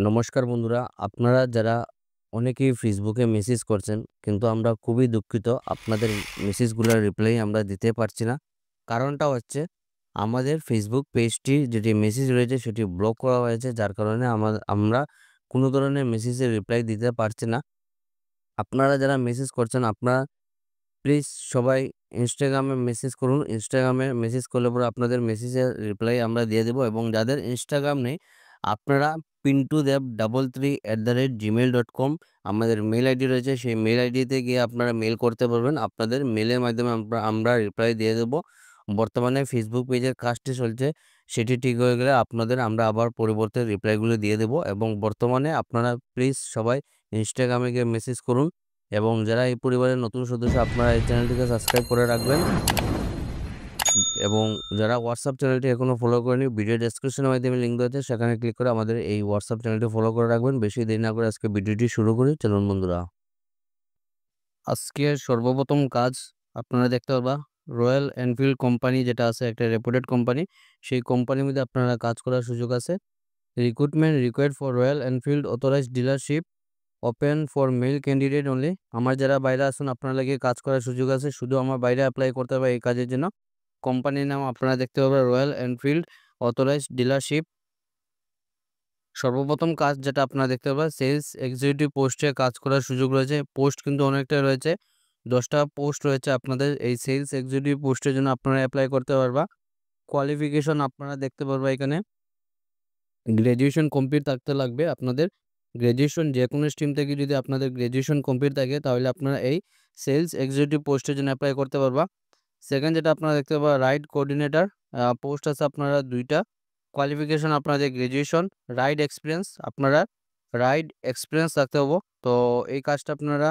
নমস্কার বন্ধুরা, আপনারা যারা অনেকেই ফেসবুকে মেসেজ করছেন, কিন্তু আমরা খুবই দুঃখিত আপনাদের মেসেজগুলোর রিপ্লাই আমরা দিতে পারছি না। কারণটা হচ্ছে আমাদের ফেসবুক পেজটি যেটি মেসেজ রয়েছে সেটি ব্লক করা হয়েছে, যার কারণে আমরা কোনো ধরনের মেসেজের রিপ্লাই দিতে পারছি না। আপনারা যারা মেসেজ করছেন আপনারা প্লিজ সবাই ইনস্টাগ্রামে মেসেজ করুন। ইনস্টাগ্রামে মেসেজ করলে পরে আপনাদের মেসেজের রিপ্লাই আমরা দিয়ে দেবো, এবং যাদের ইনস্টাগ্রাম নেই আপনারা pintudev33@gmail.com আমাদের মেল আইডি রয়েছে, সেই মেল আইডিতে গিয়ে আপনারা মেল করতে পারবেন। আপনাদের মেলের মাধ্যমে আমরা রিপ্লাই দিয়ে দেবো। বর্তমানে ফেসবুক পেজের কাজটি চলছে, সেটি ঠিক হয়ে গেলে আমরা আবার পরিবর্তে রিপ্লাইগুলো দিয়ে দেবো। এবং বর্তমানে আপনারা প্লিজ সবাই ইনস্টাগ্রামে গিয়ে মেসেজ করুন, এবং যারা এই পরিবারের নতুন সদস্য আপনারা এই চ্যানেলটিকে সাবস্ক্রাইব করে রাখবেন। এবং যারা হোয়াটসঅ্যাপ চ্যানেলটি এখনো ফলো করেনি, ভিডিও ডেসক্রিপশনের মাধ্যমে লিঙ্ক রয়েছে, সেখানে ক্লিক করে আমাদের এই হোয়াটসঅ্যাপ চ্যানেলটি ফলো করে রাখবেন। বেশি দেরি না করে আজকে ভিডিওটি শুরু করি, চলুন বন্ধুরা। আজকে সর্বপ্রথম কাজ আপনারা দেখতে পারবা রয়্যাল এনফিল্ড কোম্পানি, যেটা আছে একটা রেপুটেড কোম্পানি, সেই কোম্পানির মধ্যে আপনারা কাজ করার সুযোগ আছে। Recruitment required for royal Enfield authorised dealership, open for male candidate only. আমার যারা বাইরে আসুন আপনারা লাগিয়ে কাজ করার সুযোগ আছে, শুধু আমার বাইরে অ্যাপ্লাই করতে হবে এই কাজের জন্য। কোম্পানির নাম আপনারা দেখতে পাবেন রয়্যাল এনফিল্ড অথরাইজড ডিলারশিপ। সর্বপ্রথম কাজ যেটা আপনারা দেখতে পাবেন সেলস এক্সিকিউটিভ পোস্টে কাজ করার সুযোগ রয়েছে। পোস্ট কিন্তু অনেকটা রয়েছে, 10টা পোস্ট রয়েছে। আপনাদের এই সেলস এক্সিকিউটিভ পোস্টের জন্য আপনারা অ্যাপ্লাই করতে পারবা। কোয়ালিফিকেশন আপনারা দেখতে পারবা এখানে গ্র্যাজুয়েশন কমপ্লিট থাকতে লাগবে। আপনাদের গ্র্যাজুয়েশন যে কোনো স্ট্রিম থেকে যদি আপনাদের গ্র্যাজুয়েশন কমপ্লিট থাকে তাহলে আপনারা এই সেলস এক্সিকিউটিভ পোস্টের জন্য অ্যাপ্লাই করতে পারবা। সেকেন্ড যেটা আপনারা দেখতে পাবেন রাইড কোঅর্ডিনেটর পোস্ট আছে আপনারা 2টা। কোয়ালিফিকেশন আপনাদের গ্র্যাজুয়েশন, রাইড এক্সপিরিয়েন্স আপনারা রাইড এক্সপিরিয়েন্স রাখতে হবো। তো এই কাজটা আপনারা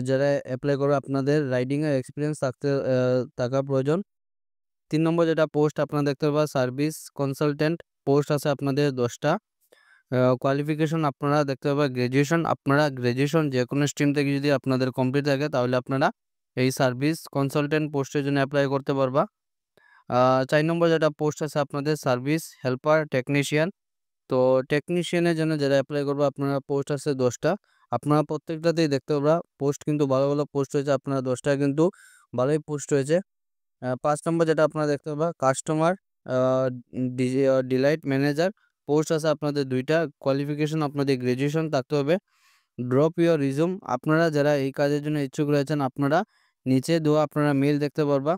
যারা অ্যাপ্লাই করবে আপনাদের রাইডিংয়ের এক্সপিরিয়েন্স থাকা প্রয়োজন। 3 নম্বর যেটা পোস্ট আপনারা দেখতে পাবেন সার্ভিস কনসালটেন্ট পোস্ট আছে আপনাদের 10টা। কোয়ালিফিকেশন আপনারা দেখতে পাবেন গ্র্যাজুয়েশন, আপনারা গ্র্যাজুয়েশন যে কোনো স্ট্রিম থেকে যদি আপনাদের কমপ্লিট থাকে তাহলে আপনারা এই সার্ভিস কনসালটেন্ট পোস্টের জন্য অ্যাপ্লাই করতে পারবা। 4 নম্বর যেটা পোস্ট আছে আপনাদের সার্ভিস হেল্পার টেকনিশিয়ান। তো টেকনিশিয়ানের জন্য যারা অ্যাপ্লাই করবে আপনারা পোস্ট আছে 10টা। আপনারা প্রত্যেকটাতেই দেখতে পারবা পোস্ট কিন্তু ভালো ভালো পোস্ট হয়েছে, আপনারা 10টা কিন্তু ভালোই পোস্ট হয়েছে। 5 নম্বর যেটা আপনারা দেখতে পাবা কাস্টমার ডিলাইট ম্যানেজার পোস্ট আছে আপনাদের 2টা। কোয়ালিফিকেশন আপনাদের গ্র্যাজুয়েশন থাকতে হবে। ড্রপ ইউর রিজুম, আপনারা যারা এই কাজের জন্য ইচ্ছুক রয়েছেন আপনারা নিচে দেওয়া আপনারা মেল দেখতে পারবা।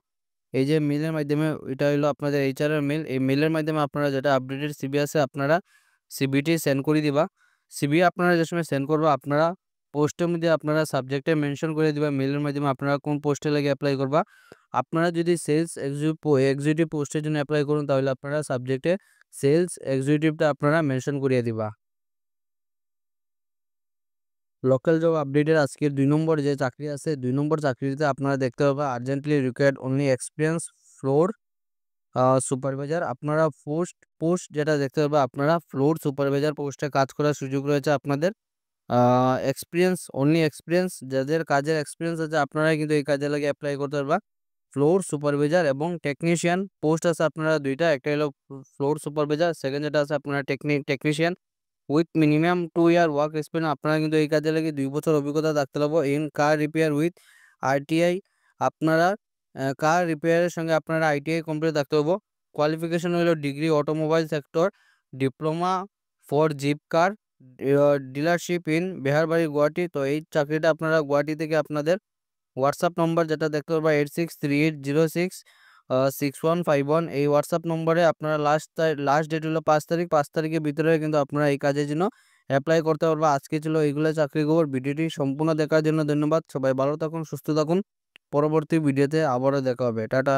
এই যে মেলের মাধ্যমে, এটা হলো আপনাদের এইচআর এর মেল। এই মেলের মাধ্যমে আপনারা যেটা আপডেটেড সিবি আছে আপনারা সিবিটি সেন্ড করে দিবা। সিবি আপনারা যে সময় সেন্ড করবা আপনারা পোস্টের মধ্যে আপনারা সাবজেক্টে মেনশন করে দিবা মেলের মাধ্যমে আপনারা কোন পোস্টে লাগে অ্যাপ্লাই করবা। আপনারা যদি সেলস এক্সিকিউটিভ পোস্টের জন্য অ্যাপ্লাই করুন তাহলে আপনারা সাবজেক্টে সেলস এক্সিকিউটিভটা আপনারা মেনশন করিয়ে দিবা। লোকাল জব আপডেটের আজকের 2 নম্বর যে চাকরি আছে, 2 নম্বর চাকরিতে আপনারা দেখতে পাবেন urgently required only experience floor supervisor. আপনারা পোস্ট যেটা দেখতে পাবেন আপনারা ফ্লোর সুপারভাইজার পোস্টে কাজ করার সুযোগ রয়েছে আপনাদের। এক্সপিরিয়েন্স অনলি এক্সপিরিয়েন্স, যাদের কাজের এক্সপিরিয়েন্স আছে আপনারাই কিন্তু এই কাজে লাগে অ্যাপ্লাই করতে পারবা। ফ্লোর সুপারভাইজার এবং টেকনিশিয়ান পোস্ট আছে আপনারা 2টা, একটা হলো ফ্লোর সুপারভাইজার, সেকেন্ড যেটা আছে আপনারা technician with minimum 2 year work experience. আপনারা কিন্তু এই কাজে লাগে 2 বছর অভিজ্ঞতা থাকতে হবে। In car repair with RTI, আপনারা কার রিপেয়ারের সঙ্গে আপনারা আইটিআই কমপ্লিট থাকতে হবে। কোয়ালিফিকেশন হলো degree automobile sector, diploma for Jeep car dealership in Beharbari Guwahati. তো এই চাকরিটা আপনারা গুয়াহাটি থেকে আপনাদের হোয়াটসঅ্যাপ নম্বর যেটা দেখতে পারবা 8638066151, এই হোয়াটসঅ্যাপ নম্বরে আপনারা লাস্ট ডেট হলো 5 তারিখ, 5 তারিখের ভিতরে কিন্তু আপনারা এই কাজের জন্য অ্যাপ্লাই করতে পারবা। আজকে ছিল এইগুলো চাকরি খবর। ভিডিওটি সম্পূর্ণ দেখার জন্য ধন্যবাদ। সবাই ভালো থাকুন, সুস্থ থাকুন। পরবর্তী ভিডিওতে আবারও দেখা হবে। টাটা।